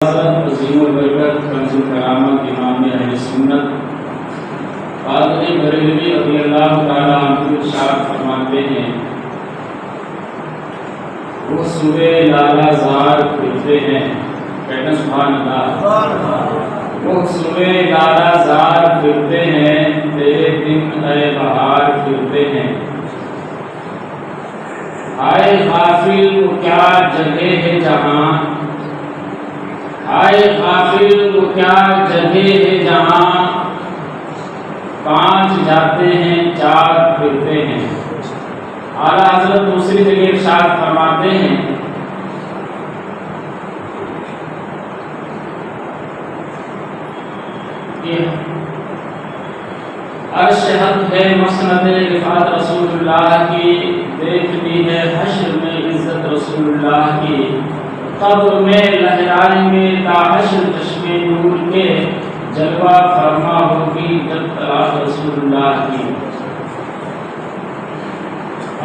عظیم البرکت کنز کرامت امام اہل سنت قادری بریلوی رضی اللہ تعالیٰ عنہ ارشاد فرماتے ہیں، وہ صبح لالا زار پھرتے ہیں، کہتے ہیں سبحان اللہ، وہ صبح لالا زار پھرتے ہیں، تیرے دن اے بہار پھرتے ہیں، آئے غافل وہ کیا جگہ ہے جہاں، آئے غافل وہ کیا جگہ ہے جہاں، پانچ جاتے ہیں چار پھرتے ہیں۔ اعلیٰ حضرت دوسری جگہ ارشاد فرماتے ہیں کہ عرش حق ہے مسند رفعت رسول اللہ کی، دیکھ لی ہے حشر میں عزت رسول اللہ کی، قبر میں لہرائیں گے تا حشر چشمے نور کے، جلوہ فرما ہوگی جب طلعت رسول اللہ کی۔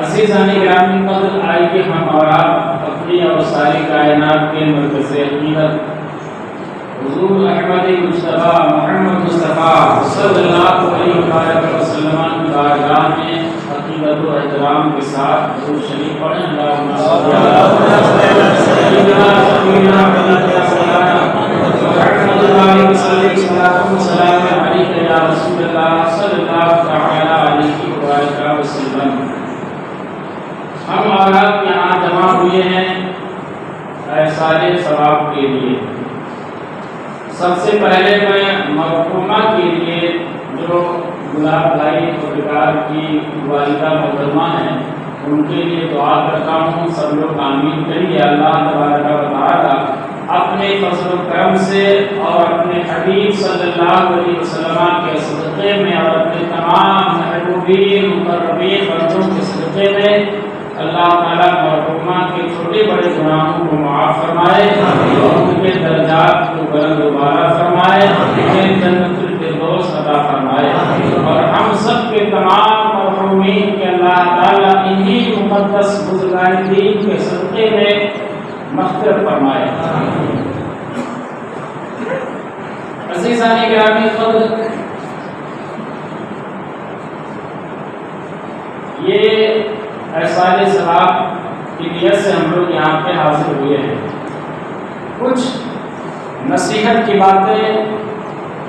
عزیزان گرامی قدر، آئیے ہم اور آپ اپنی اور ساری کائنات کے مرکز عقیدت حضور احمد مصطفیٰ محمد مصطفیٰ صلی اللہ علیہ وسلم کی بارگاہ میں عقیدت و احترام کے ساتھ درود شریف پڑھیں۔ اللہم صلی علی سیدنا سیدنا مولانا محمد و سلام علیک یا رسول اللہ صلی اللہ تعالی علیہ وآلہ وسلم۔ ہم اور آپ یہاں جمع ہوئے ہیں احسان ثواب کے لیے۔ سب سے پہلے میں مرحومہ کے لیے جو گلاب بھائی خودکار کی والدہ محترمہ ہیں ان کے لیے دعا کرتا ہوں، سب لوگ آمین کریے۔ اللہ تبارک و تعالیٰ اپنے فضل و کرم سے اور اپنے حبیب صلی اللہ علیہ وسلم کے صدقے میں اور اپنے تمام محبوبین مقربین بندوں کے صدقے میں اللہ تعالیٰ مرحومہ کے چھوٹے بڑے گناہوں کو معاف فرمائے اور ان کے درجات کو بلند و بالا فرمائے، انہیں جنت الفردوس عطا فرمائے، اور ہم سب کے تمام مرحومین کے اللہ تعالیٰ انہی مقدس بزرگان دین کے صدقے میں مغفرت فرمائے۔ عزیزان گرامی قدر، یہ احسان ثواب کی نیت سے ہم لوگ یہاں پہ حاضر ہوئے ہیں۔ کچھ نصیحت کی باتیں،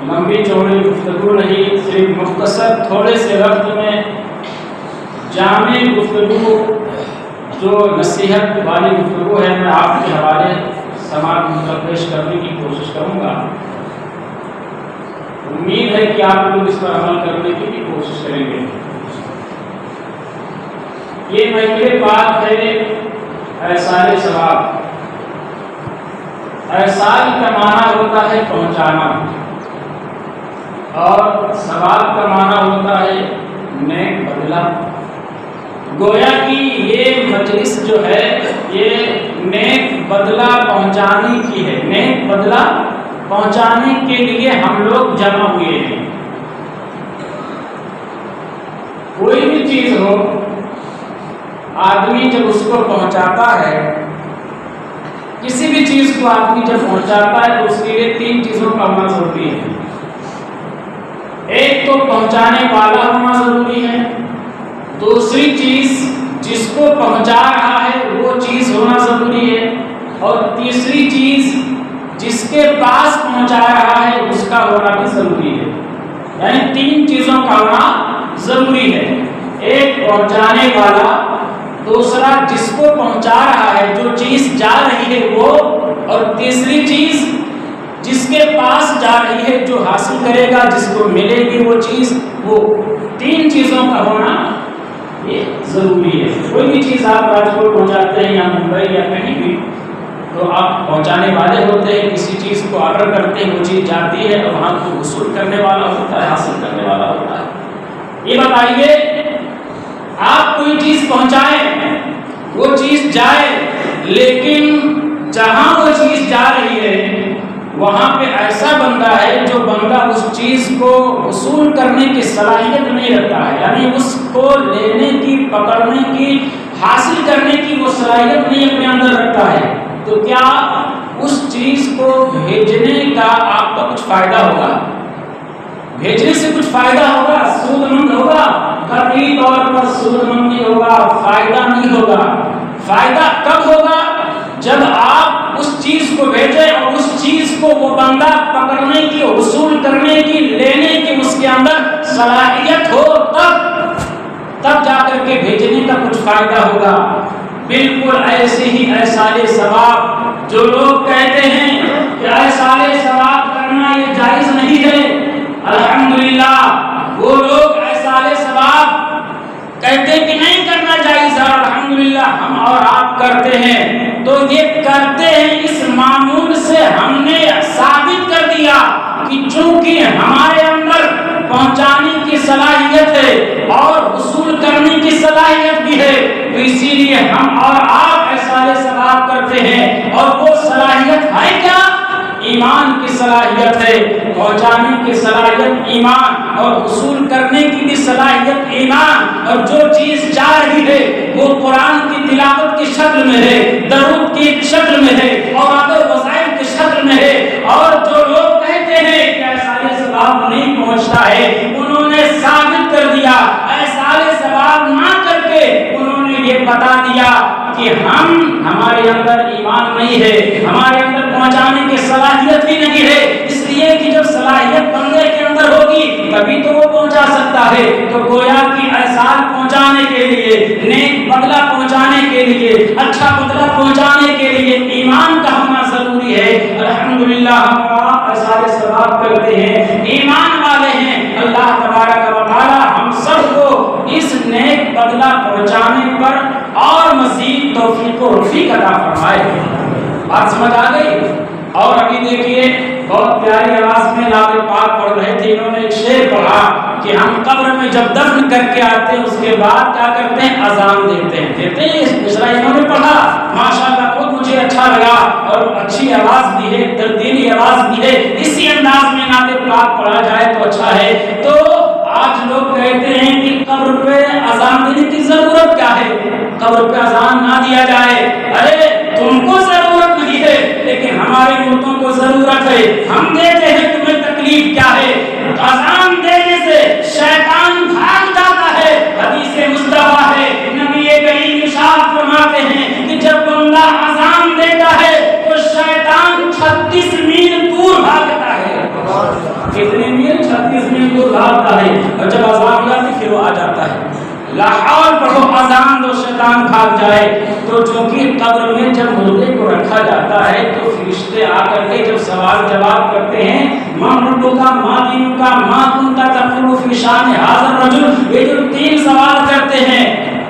لمبی چوڑی گفتگو نہیں، صرف مختصر تھوڑے سے وقت میں جامع گفتگو جو نصیحت والی گفتگو ہے میں آپ کے حوالے سماعت پیش کرنے کی کوشش کروں گا۔ امید ہے کہ آپ لوگ اس پر عمل کرنے کی بھی کوشش کریں گے۔ یہ پہلی بات ہے احسان ثواب۔ احسان کا معنی ہوتا ہے پہنچانا اور ثواب کا معنی ہوتا ہے نیک بدلہ۔ گویا کہ یہ مجلس جو ہے یہ نیک بدلہ پہنچانے کی ہے، نیک بدلہ پہنچانے کے لیے ہم لوگ جمع ہوئے ہیں۔ کوئی بھی چیز ہو، آدمی جب اس کو پہنچاتا ہے، کسی بھی چیز کو آدمی جب پہنچاتا ہے تو اس کے لیے تین چیزوں کا ہونا ضروری ہے۔ ایک تو پہنچانے والا ہونا ضروری ہے، دوسری چیز جس کو پہنچا رہا ہے وہ چیز ہونا ضروری ہے، اور تیسری چیز جس کے پاس پہنچا رہا ہے اس کا ہونا بھی ضروری ہے۔ یعنی تین چیزوں کا ہونا ضروری ہے، ایک پہنچانے والا، دوسرا جس کو پہنچا رہا ہے جو چیز جا رہی ہے وہ، اور تیسری چیز جس کے پاس جا رہی ہے جو حاصل کرے گا، جس کو ملے گی وہ چیز، وہ تین چیزوں کا ہونا یہ ضروری ہے۔ کوئی بھی چیز آپ راجپور پہنچاتے ہیں یا ممبئی یا کہیں بھی تو آپ پہنچانے والے ہوتے ہیں، کسی چیز کو آرڈر کرتے ہیں، وہ چیز جاتی ہے اور وہاں کو وصول کرنے والا ہوتا ہے، حاصل کرنے والا ہوتا ہے۔ یہ بتائیے، آپ کوئی چیز پہنچائیں، وہ چیز جائے، لیکن جہاں وہ چیز جا رہی ہے وہاں پہ ایسا بندہ ہے جو بندہ اس چیز کو وصول کرنے کی صلاحیت نہیں رکھتا ہے، یعنی اس کو لینے کی، پکڑنے کی، حاصل کرنے کی وہ صلاحیت نہیں اپنے اندر رکھتا ہے، تو کیا اس چیز کو بھیجنے کا آپ کو کچھ فائدہ ہوگا، بھیجنے سے کچھ فائدہ ہوگا، سود مند ہوگا؟ قطعی طور پر سود مند نہیں ہوگا، فائدہ نہیں ہوگا۔ فائدہ کب ہوگا؟ جب آپ اس چیز کو بھیجیں اور اس چیز کو وہ بندہ پکڑنے کی، وصول کرنے کی، لینے کی اس کے اندر صلاحیت ہو، تب جا کر کے بھیجنے کا کچھ فائدہ ہوگا۔ بالکل ایسے ہی ایصال ثواب، جو لوگ کہتے ہیں کہ ایصال ثواب کرنا یہ جائز نہیں ہے، الحمدللہ وہ لوگ ایصال ثواب کہتے ہیں کہ نہیں کرنا جائز ہے، الحمدللہ ہم اور آپ کرتے ہیں۔ تو یہ کرتے ہیں اس معمول سے ہم نے ثابت کر دیا کہ چونکہ ہمارے اندر پہنچانے کی صلاحیت ہے اور وصول کرنے کی صلاحیت بھی ہے، تو اسی لیے ہم اور آپ ایصال ثواب کرتے ہیں۔ اور وہ صلاحیت ہے کیا؟ ایمان کی صلاحیت ہے، پہنچانے کی صلاحیت ایمان، اور وصول کرنے کی بھی صلاحیت ایمان۔ اور جو چیز جا رہی ہے وہ قرآن کی تلاوت کی شکل میں ہے، درود کی شکل میں ہے، اور عادت وظائف کی شکل میں ہے۔ اور جو لوگ کہتے ہیں کہ ایصال ثواب نہیں پہنچتا ہے، انہوں نے ثابت کر دیا، ایصال ثواب نہ کر کے انہوں نے یہ بتا دیا کہ ہمارے اندر ایمان نہیں ہے، ہمارے اندر پہنچانے کی صلاحیت بھی نہیں ہے، اس لیے کہ جب صلاحیت بندے کے اندر ہوگی تبھی تو وہ پہنچا سکتا ہے۔ تو گویا کہ ایصال پہنچانے کے لیے، نیک بدلہ پہنچانے کے لیے، اچھا بدلہ پہنچانے کے لیے ایمان کا ہونا ضروری ہے۔ الحمدللہ ہم آپ ایصال ثواب کرتے ہیں، ایمان والے ہیں۔ اللہ تبارک و تعالی ہم سب کو اس نیک بدلہ پہنچانے پر اور مزید توفیق و رفیق عطا فرمائے۔ بات سمجھ آ گئی؟ اور ابھی دیکھیے بہت پیاری آواز میں نعت پاک پڑھ رہے تھے، انہوں نے ایک شعر پڑھا کہ ہم قبر میں جب دفن کر کے آتے ہیں اس کے بعد کیا کرتے ہیں؟ اذان دیتے ہیں۔ دوسرا انہوں نے پڑھا، ماشاءاللہ خود مجھے اچھا لگا، اور اچھی آواز بھی ہے، دردیلی آواز بھی ہے، اسی انداز میں نعت پاک پڑھا جائے تو اچھا ہے۔ تو آج لوگ کہتے ہیں کہ قبر پہ اذان دینے کی ضرورت کیا ہے، قبر پہ اذان نہ دیا جائے۔ ارے تم کو ضرورت نہیں ہے لیکن ہمارے مردوں کو ضرورت ہے، ہم دیتے ہیں، تمہیں تکلیف کیا ہے؟ اذان دینے سے شیطان بھاگ جاتا ہے، حدیث مصطفیٰ ہے، نبی کریم ارشاد فرماتے ہیں کہ جب بندہ اذان دیتا ہے تو شیطان 36 میل دور بھاگتا ہے۔ کتنے میل؟ 36 میل دور بھاگتا ہے، اور جب اذان ہو جاتی پھر وہ آ جاتا ہے۔ لاہور پڑھو، اذان دو، شیطان بھاگ جائے۔ تو چونکہ قبر میں جب مردے کو رکھا جاتا ہے تو فرشتے آ کر کے جب سوال جواب کرتے ہیں، ماں ربو کا، ماں دین کا، ماں کنتا تقول فی شان حاضر رجل، یہ جو 3 سوال کرتے ہیں،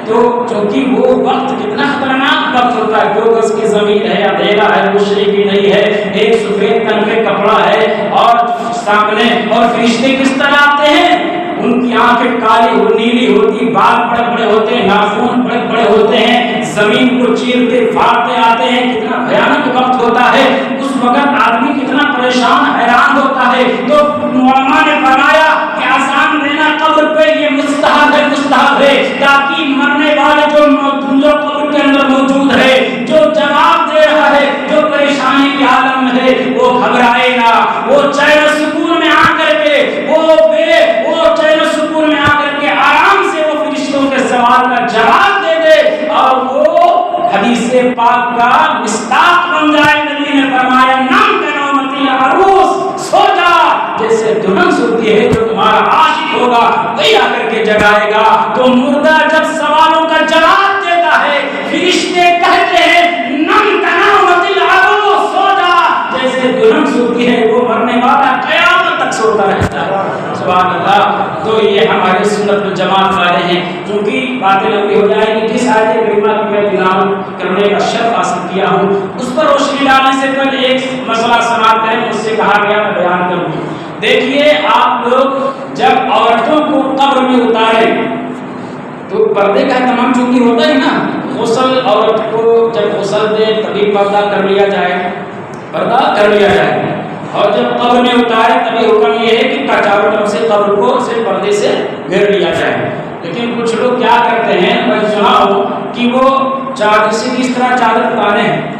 تو چونکہ وہ وقت کتنا خطرناک وقت ہوتا ہے، 2 گز کی زمین ہے، اندھیرا ہے، روشنی بھی نہیں ہے، ایک سفید رنگ کا کپڑا ہے اور سامنے، اور فرشتے کس طرح آتے ہیں؟ ان کی آنکھیں کالی اور نیلی ہوتی، بال بڑے بڑے ہوتے ہیں، ناخن بڑے بڑے ہوتے ہیں، زمین کو چیرتے پھاڑتے آتے ہیں۔ کتنا بھیانک وقت ہوتا ہے، اس وقت آدمی کتنا پریشان حیران ہوتا ہے۔ تو علماء نے فرمایا کہ اذان دینا قبر پہ یہ مستحب ہے، مستحب ہے، تاکہ مرنے والے جو قبر کے اندر موجود ہے، جو جواب دے رہا ہے، جو پریشانی کے عالم میں ہے، وہ گھبرائے نہ، وہ چین و سکون میں آ کر کے وہ چین و سکون میں آ کر کے آرام سے وہ فرشتوں کے سوال کا جواب دے دے، اور وہ حدیث پاک کا مصداق بن جائے۔ نبی نے فرمایا نام کنومتی العروس، سو جا جیسے دلہن سوتی ہے، جو تمہارا عاشق ہوگا وہی آ کر کے جگائے گا۔ تو مردہ جب سوالوں کا جواب دیتا ہے، فرشتے کہتے ہیں نام کنومتی العروس، سو جا جیسے دلہن سوتی ہے، وہ مرنے والا قیامت تک سوتا رہتا ہے۔ سبحان اللہ۔ تو یہ ہمارے سنت والجماعت والے ہیں۔ کیونکہ باتیں لمبی ہو جائیں گی، جس آیت کریمہ کی میں تلاوت کرنے کا شرف حاصل کیا ہوں اس پر روشنی ڈالنے سے پہلے ایک مسئلہ سماعت کریں، مجھ سے کہا گیا میں بیان کروں۔ دیکھیے آپ لوگ جب عورتوں کو قبر میں اتاریں تو پردے کا اہتمام چونکہ ہوتا ہے نا، غسل عورت کو جب غسل دے تبھی پردہ کر لیا جائے، پردہ کر لیا جائے، اور جب قبر میں اتارے تبھی حکم یہ ہے کہ چاروں طرف سے قبر کو صرف پردے سے گھیر لیا جائے۔ لیکن کچھ لوگ کیا کرتے ہیں، میں سنا ہوں کہ وہ چادر سے کس طرح چادر اتارے ہیں،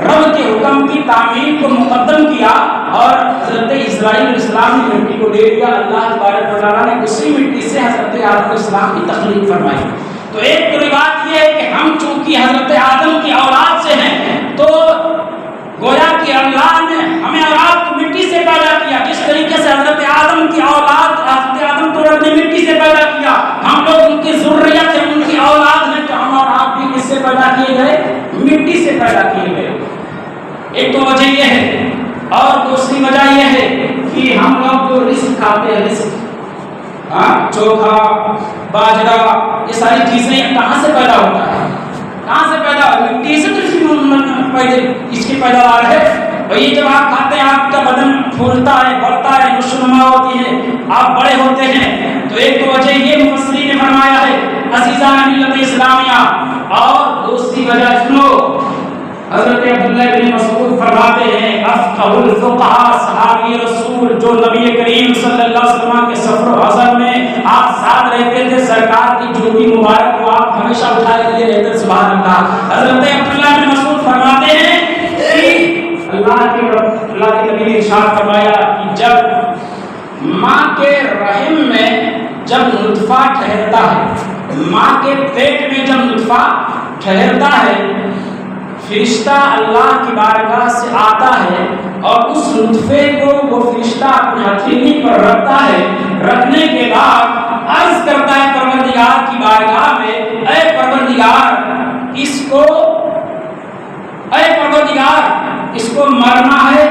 رب کے حکم کی تعمیر کو مقدم کیا اور حضرت اسرائیل علیہ السلام نے مٹی کو لے لیا. اللہ تبارک و تعالیٰ نے اسی مٹی سے حضرت آدم علیہ السلام کی تخلیق فرمائی. تو ایک تو بات یہ ہے کہ ہم چونکہ حضرت آدم کی اولاد سے ہیں تو گویا کہ اللہ نے ہمیں اور آپ کو مٹی سے پیدا کیا. جس طریقے سے حضرت آدم کی اولاد حضرت آدم کو رب نے مٹی سے پیدا کیا, ہم لوگ ان کی ذریت ہیں, ان کی اولاد ہیں, تو ہم اور آپ بھی کس سے پیدا کیے گئے؟ مٹی سے پیدا کیے گئے. ایک تو وجہ یہ ہے, اور دوسری وجہ یہ ہے کہ ہم لوگ جو رزق کھاتے ہیں, رزق چوکھا باجرا یہ ساری چیزیں کہاں سے پیدا ہوتا ہے؟ کہاں سے پیدا ہوتا ہے؟ مٹی سے تو اس کی پیداوار ہے. وہی جب آپ کھاتے ہیں آپ کا بدن پھولتا ہے, بڑھتا ہے, نشوونما ہوتی ہے, آپ بڑے ہوتے ہیں. تو ایک تو وجہ یہ مفسرین نے فرمایا ہے عزیزان ملت اسلامیہ. اور دوسری وجہ سنو, حضرت عبداللہ بن مسعود فرماتے ہیں افقہ الفقہاء صحابی رسول جو نبی کریم صلی اللہ علیہ وسلم کے سفر و حضر میں آپ ساتھ رہتے تھے, سرکار کی جوتی مبارک کو آپ ہمیشہ اٹھائے لیے رہتے تھے. سبحان اللہ. حضرت عبداللہ بن مسعود فرماتے ہیں کہ اللہ کے نبی نے ارشاد فرمایا کہ جب ماں کے رحم میں جب نطفہ ٹھہرتا ہے, ماں کے پیٹ میں جب نطفہ ٹھہرتا ہے, فرشتہ اللہ کی بارگاہ سے آتا ہے اور اس نطفے کو وہ فرشتہ اپنے ہتھیلی پر رکھتا ہے. رکھنے کے بعد عرض کرتا ہے پروردگار کی بارگاہ میں, اے پروردگار اس کو مرنا ہے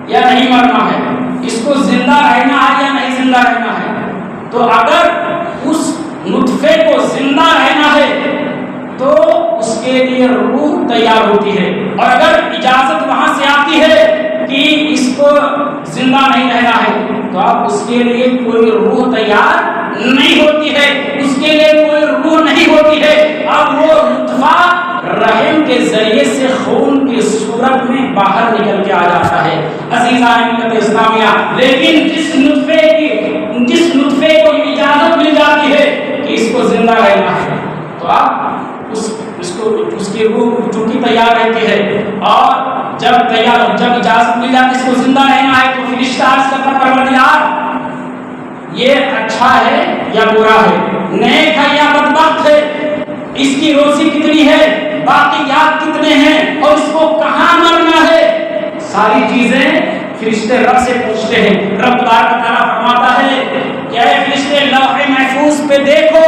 یا نہیں مرنا ہے, اس کو زندہ رہنا ہے یا نہیں زندہ رہنا ہے. تو اگر اس نطفے کو زندہ رہنا ہے تو اس کے لیے روح تیار ہوتی ہے, اور اگر اجازت وہاں سے آتی ہے کہ اس کو زندہ نہیں رہنا ہے تو اب اس کے لیے کوئی روح تیار نہیں ہوتی ہے, اس کے لیے کوئی روح نہیں ہوتی ہے. اب وہ نطفہ رحم کے ذریعے سے خون کی صورت میں باہر نکل کے آ جاتا ہے. عزیزان ملت اسلامیہ, لیکن جس نطفے کو اجازت مل جاتی ہے کہ اس کو زندہ رہنا ہے تو اب اس کی روح چونکہ تیار رہتی ہے, اور جب اجازت مل جاتی ہے اس کو زندہ رہنا ہے تو فرشتہ عرض کرتا ہے پروردگار یہ اچھا ہے یا برا ہے, نیک ہے یا بدبخت ہے, اس کی روزی کتنی ہے, باقیات کتنے ہیں, اور اس کو کہاں مرنا ہے. ساری چیزیں فرشتے رب سے پوچھتے ہیں. رب تبارک و تعالیٰ فرماتا ہے کہ اے فرشتے لوح محفوظ پہ دیکھو,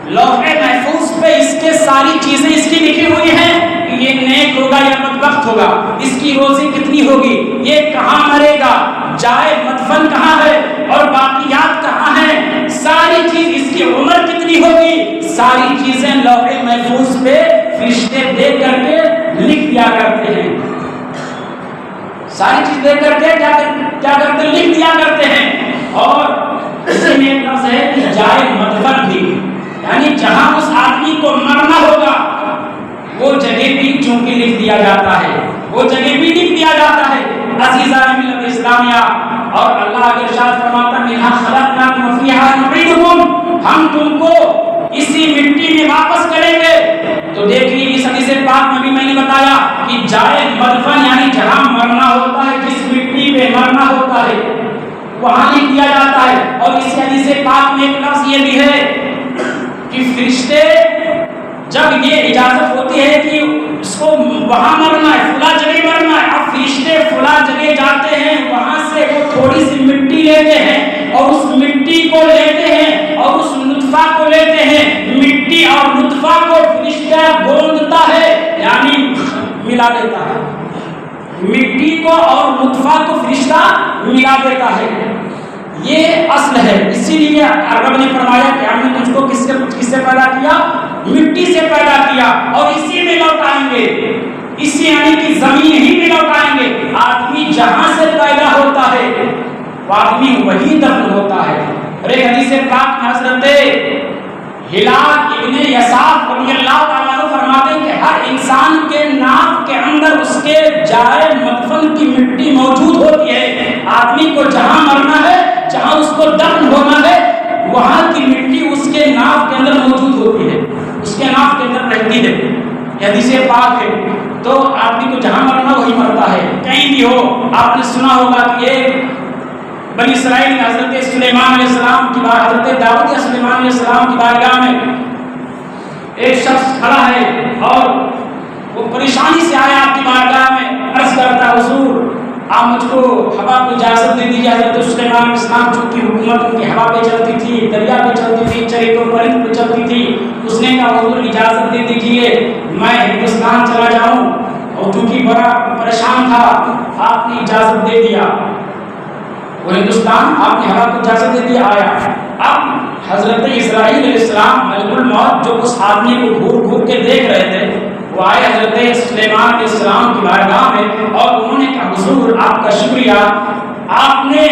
لوح محفوظ پہ اس کے ساری چیزیں اس کی لکھی ہوئی ہیں کہ یہ نیک ہوگا یا بدبخت ہوگا, اس کی روزی کتنی ہوگی, یہ کہاں مرے گا, جائے مدفن کہاں ہے, اور باقیات کہاں ہیں, ساری چیز اس کی عمر کتنی ہوگی, ساری چیزیں لوح محفوظ پہ فرشتے دیکھ کر کے لکھ دیا کرتے ہیں. ساری چیز دیکھ کر کے کیا کرتے لکھ دیا کرتے ہیں. اور اسی میں ایک لفظ ہے کہ جائے مدفن بھی, یعنی جہاں اس آدمی کو مرنا ہوگا وہ جگہ بھی چونکہ لکھ دیا جاتا ہے, وہ جگہ بھی لکھ دیا جاتا ہے. عزیزان ملت اسلامیہ, اور اللہ کے ارشاد فرماتا ہے منھا خلقناکم وفیھا نعیدکم, ہم تم کو اسی مٹی میں واپس کریں گے. تو دیکھیے اس حدیث پاک میں بھی میں نے بتایا کہ جائے مدفن یعنی جہاں مرنا ہوتا ہے, جس مٹی پہ مرنا ہوتا ہے وہاں لکھ دیا جاتا ہے. اور اس حدیث پاک میں ایک لفظ یہ بھی ہے کہ فرشتے جب یہ اجازت ہوتی ہے کہ اس کو وہاں مرنا ہے, فلاں جگہ مرنا ہے, اب فرشتے فلاں جگہ جاتے ہیں, وہاں سے وہ تھوڑی سی مٹی لیتے ہیں اور اس مٹی کو لیتے ہیں اور اس نطفہ کو لیتے ہیں. مٹی اور نطفہ کو فرشتہ گوندتا ہے یعنی ملا دیتا ہے, مٹی کو اور نطفہ کو فرشتہ ملا دیتا ہے. یہ اصل ہے. اسی لیے رب نے فرمایا کہ ہم نے تجھ کو کس سے پیدا کیا, مٹی سے پیدا کیا, اور اسی میں لوٹائیں گے, اسی یعنی کہ زمین ہی میں لوٹائیں گے. آدمی جہاں سے پیدا ہوتا ہے وہ آدمی وہی دفن ہوتا ہے. اور ایک حدیث پاک میں حضرت ہلال ابن یساف رضی اللہ تعالیٰ عنہ فرماتے ہیں کہ ہر انسان کے ناک کے اندر اس کے جائے مدفن کی مٹی موجود ہوتی ہے. آدمی کو جہاں مرنا ہے, جہاں اس کو دفن ہونا ہے, وہاں کی مٹی اس کے ناک کے اندر موجود ہوتی ہے, اس کے ناک کے اندر رہتی ہے. یہ حدیث پاک ہے. تو آدمی کو جہاں مرنا وہی مرتا ہے، کہیں بھی ہو. آپ نے سنا ہوگا کہ ایک بنی اسرائیل میں حضرت سلیمان علیہ السلام کی بارگاہ، حضرت داؤد یا سلیمان علیہ السلام کی بارگاہ میں ایک شخص کھڑا ہے اور وہ پریشانی سے آیا آپ کی بارگاہ میں، عرض کرتا حضور آپ مجھ کو ہوا کو اجازت دے دیجیے. حضرت سلیمان علیہ السلام چونکہ حکومت ان کی ہوا پہ چلتی تھی، دریا پہ چلتی تھی، چریتوں پرند پہ چلتی تھی. اس نے کہا حضور اجازت دے دیجیے میں ہندوستان چلا جاؤں. اور چونکہ بڑا پریشان تھا آپ نے اجازت دے دیا، وہ ہندوستان آپ نے ہوا کو اجازت دے دیا آیا. اب حضرت اسرائیل علیہ السلام ملک الموت جو اس آدمی کو گھور گھور کے دیکھ رہے تھے، وہ آئے حضرت سلیمان علیہ السلام کی بارگاہ میں اور انہوں نے کہا حضور آپ کا شکریہ، آپ نے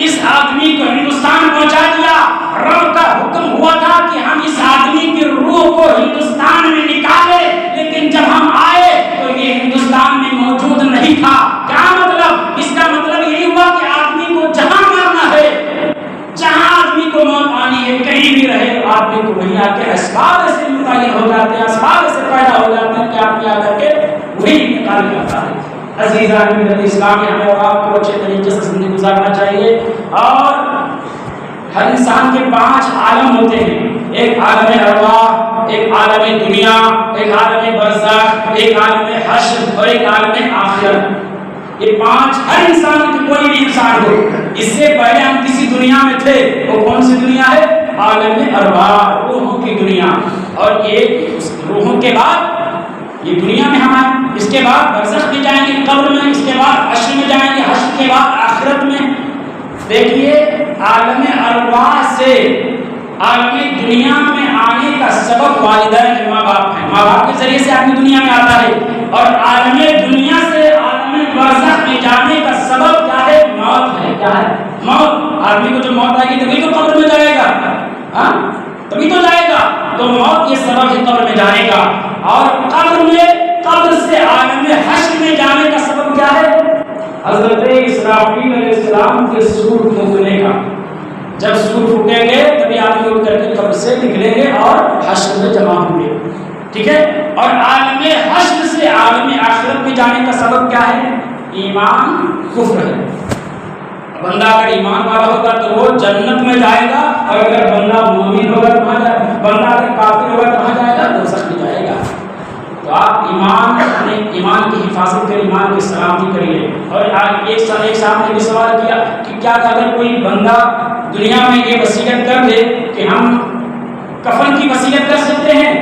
اس آدمی کو ہندوستان پہنچا دیا. رب کا حکم ہوا تھا کہ ہم اس آدمی کی روح کو ہندوستان میں نکالے، لیکن جب ہم آئے تو یہ ہندوستان میں موجود نہیں تھا. کیا مطلب؟ اس کا مطلب یہی ہوا کہ آدمی کو جہاں مرنا ہے، جہاں آدمی کو موت آنی ہے، کہیں بھی رہے آدمی کو وہیں آ کے اسباب سے متعین ہو جاتے ہیں، اسباب سے پیدا ہو جاتے ہیں کہ آدمی آ کر کے وہی انتقال کرتا ہے. عزیزان من الاسلام، ہمیں اور آپ کو اچھے طریقے سے زندگی گزارنا چاہیے. اور ہر انسان کے 5 عالم ہوتے ہیں، ایک عالم ارواح، ایک عالم دنیا، ایک عالم برزخ، ایک عالم حشر اور ایک عالم آخرت. یہ 5 ہر انسان کی، کوئی بھی انسان ہو. اس سے پہلے ہم کسی دنیا میں تھے، وہ کون سی دنیا ہے؟ عالم ارواح، روحوں کی دنیا. اور یہ روحوں کے بعد یہ دنیا میں ہم آئے، اس کے بعد برزخ میں جائیں گے قبر میں، اس کے بعد حشر میں جائیں گے، حشر کے بعد آخرت میں. دیکھیے عالم ارواح سے عالم دنیا میں آنے کا سبب والدین کے ماں باپ ہیں. ماں باپ کے ذریعے سے آدمی دنیا میں آتا ہے. اور عالم دنیا سے عالم برزخ میں جانے کا سبب کیا ہے؟ موت ہے. کیا ہے؟ موت. آدمی کو جو موت آئے گی تبھی تو قبر میں جائے گا، ہاں تبھی تو جائے گا. تو موت یہ سبب ہے قبر میں جانے کا. اور قبر سے عالم حشر میں جانے کا سبب کیا ہے؟ حضرت اسرافیل علیہ السلام کے سور پھونکنے کا. جب سور پھونکیں گے تبھی آدمی اٹھ کر کے قبر سے نکلیں گے اور حشر میں جمع ہوں گے. ٹھیک ہے. اور عالم حشر سے عالم آخرت میں جانے کا سبب کیا ہے؟ ایمان کفر ہے. بندہ اگر ایمان والا ہوگا تو وہ جنت میں جائے گا، اور اگر بندہ مومن ہوگا تو وہاں جائے گا. بندہ اگر کافر ہوگا تو وہاں جائے گا، دوزخ میں جائے گا. تو آپ ایمان کی حفاظت کریں، ایمان کی سلامتی کریے. اور ایک صاحب نے بھی سوال کیا کہ کیا اگر کوئی بندہ دنیا میں یہ وصیت کر دے کہ ہم کفن کی وصیت کر سکتے ہیں؟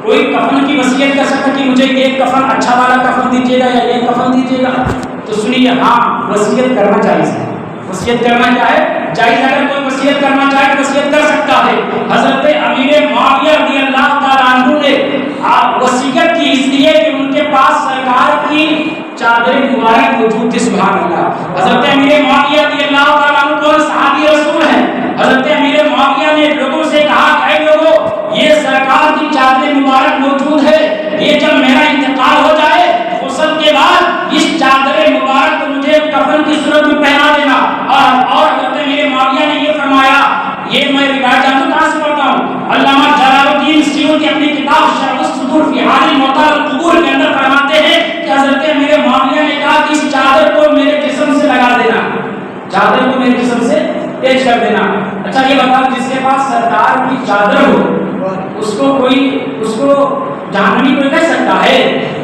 کوئی کفن کی وصیت کر سکتا کہ مجھے ایک کفن اچھا والا کفن دیجیے گا یا ایک کفن دیجیے گا؟ تو سنیے، ہاں وصیت کرنا جائز ہے. وصیت کرنا کیا ہے؟ جائز. اگر کوئی وصیت کرنا چاہے تو وصیت کر سکتا ہے. حضرت امیر معاویہ رضی اللہ تعالیٰ عنہ نے وصیت کی اس لیے کہ ان کے پاس سرکار کی چادر مبارک موجود تھی. سبحان اللہ. حضرت امیر معاویہ رضی اللہ تعالیٰ عنہ کون صحابی رسول ہیں؟ حضرت امیر معاویہ نے لوگوں سے کہا کہ اے لوگوں، یہ سرکار کی چادر مبارک موجود ہے، یہ جب میرا انتقال ہو جائے غسل کے بعد اس چادر مبارک کو مجھے کفن کی صورت میں پہنا دینا. اور حضرت امیر معاویہ نے یہ فرمایا، یہ میں روایت جانتا ہوں، کہاں سے پڑھتا ہوں، علامہ جلال الدین سیوطی اپنی کتاب شرح الصدور فی حال الموتى والقبور کے اندر فرماتے ہیں کہ حضرت امیر معاویہ نے کہا کہ اس چادر کو میرے جسم سے لگا دینا، چادر کو میرے جسم سے پیش کر دینا. اچھا یہ بتاؤ، جس کے پاس سرکار کی چادر ہو اس کو جہنمی کوئی کہہ سکتا ہے؟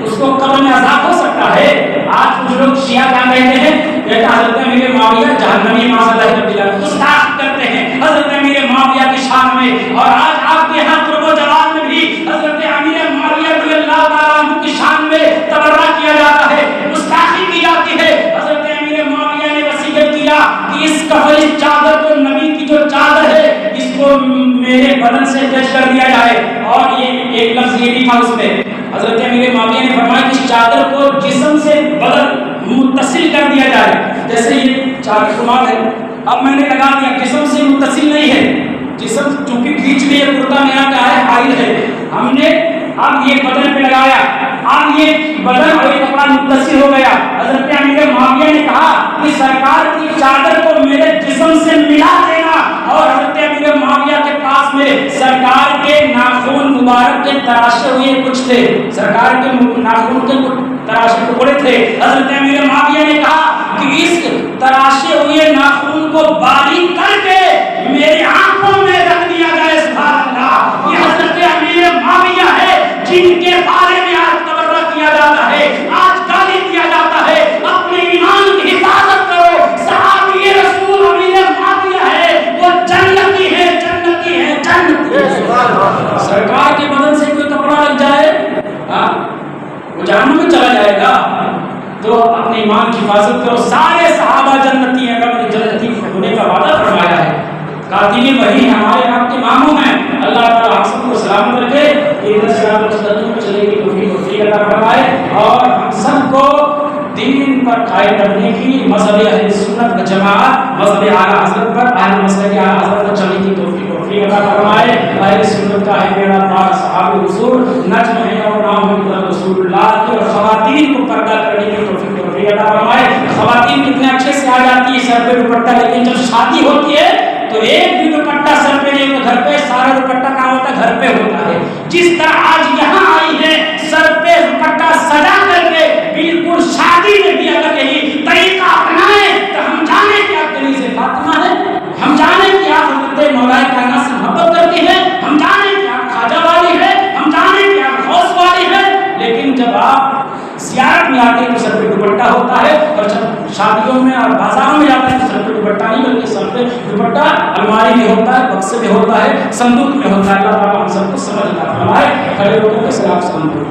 اس کو قبر میں عذاب ہو سکتا ہے؟ آج کچھ لوگ شیعہ کیا کہتے ہیں کہ حضرت امیر معاویہ جہنمی معاذ اللہ رب العالمین گستاخ کرتے ہیں حضرت امیر معاویہ کی شان میں. اور آج آپ کے یہاں قرب و جواب میں بھی حضرت امیر معاویہ رضی اللہ تعالیٰ عنہ کی شان میں تبرہ کیا جاتا ہے، گستاخی کی جاتی ہے. حضرت امیر معاویہ نے وصیت کیا کہ اس کفن چادر کو، نبی کی جو چادر ہے، اس کو میرے بدن سے ٹچ کر دیا جائے. اور یہ ایک لفظ یہ بھی تھا اس میں، حضرت امیر معاویہ نے فرمایا کہ اس چادر کو جسم سے بدن متصل کر دیا جائے. جیسے یہ چادر رومال ہے، اب میں نے لگا دیا، جسم سے متصل نہیں ہے. جسم چونکہ بیچ میں یہ کرتا میرا کیا ہے، حائل ہے، ہم نے اب یہ بدن پہ لگایا، اب یہ بدن اور یہ کپڑا متصل ہو گیا. حضرت امیر معاویہ نے کہا کہ سرکار کی چادر کو میرے جسم سے ملا دینا. اور حضرت امیر معاویہ کے پاس میں سرکار کے ناخن مبارک کے تراشے ہوئے کچھ تھے، سرکار کے ناخن کے تراشے ٹکڑے تھے۔ حضرت امیر معاویہ نے کہا کہ اس تراشے ہوئے ناخن کو باریک کر کے میری آنکھوں میں رکھ دیا جائے، سبحان اللہ۔ یہ حضرت امیر معاویہ ہے جن کے بارے میں آج تبرہ کیا جاتا ہے، آج گالی دیا جاتا ہے۔ اپنے ایمان کی حفاظت کرو، صحابی رسول امیر معاویہ ہے، وہ جنتی ہے، جنتی ہے، جنتی ہے۔ سرکار کے بدن سے کوئی کپڑا لگ جائے وہ جہنم میں چلا جائے گا۔ تو اپنے ایمان کی حفاظت کرو۔ سارے صحابہ جنتی ہیں، اگر جنتی ہونے کا وعدہ فرمایا ہے۔ کاتبی وہی ہمارے آپ کے ماموں ہیں، اللہ تعالیٰ ہم سب کو سلامت رکھے، ادھر صراط مستقیم پر چلے کی توفیق عطا فرمائے، اور ہم سب کو دین پر قائم رکھنے کی، مذہب اہل سنت و جماعت، مذہب اعلیٰ حضرت پر، اہل مسلک اعلیٰ حضرت پر چلنے کی توفیق عطا فرمائے۔ اہل سنت کا ہے میرا پاک صحابہ رسول، نجم ہے اور نام ہے رسول اللہ کے، اور خواتین کو پردہ کرنے کی توفیق عطا فرمائے۔ خواتین کتنے اچھے سے آ جاتی ہے سر پہ دوپٹہ، لیکن جب شادی ہوتی ہے تو ایک بھی دوپٹہ سر پہ نہیں ہوتا، گھر پہ سارا دوپٹہ کہاں ہوتا ہے؟ گھر پہ ہوتا ہے۔ جس طرح آج یہاں آئی ہے سر پہ دوپٹہ سجا کر کے، بالکل شادی میں بھی اگر یہی طریقہ اپنائیں تو ہم جانے کہ آپ کنیز فاطمہ ہے، ہم جانے کہ آپ حضرت مولا کائنات سے محبت کرتی ہیں، ہم جانے کہ آپ خواجہ والی ہے، ہم جانے کہ آپ غوث والی ہے، لیکن جب آپ زیارت میں آتے ہیں تو سر پہ دوپٹہ ہوتا ہے، اور جب شادیوں میں اور بازاروں میں جاتے ہیں تو سر پہ دوپٹہ نہیں، بلکہ سر پہ دوپٹہ الماری میں ہوتا ہے، بکسے میں ہوتا ہے، صندوق میں ہوتا ہے۔ اللہ تعالیٰ ہم سب کو سمجھ عطا فرمائے۔ کھڑے ہو کر کے سلام کریں۔